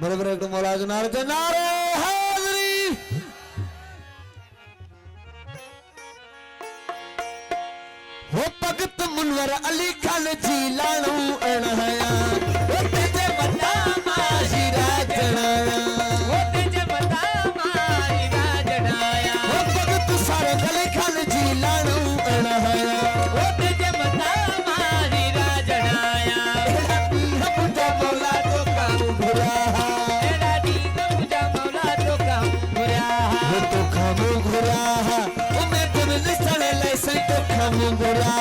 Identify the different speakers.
Speaker 1: बरोबर एक मौला जनारे नारे हाजरी हो भगत मुनवर अली खान जी लाणू अणहया हो तेजे बता माजी राजनाया
Speaker 2: हो तेजे बता मारी राजनाया
Speaker 1: हो भगत सारे अली खान जी लाणू अणहया
Speaker 2: हो तेजे बता मारी राजनाया
Speaker 1: बुझा मौला तो काम बुरा
Speaker 2: एड़ा दी बुझा मौला तो काम बुरा
Speaker 1: वो तो काम बुरा ओ मैं तुम लिसण ले से तो काम बुरा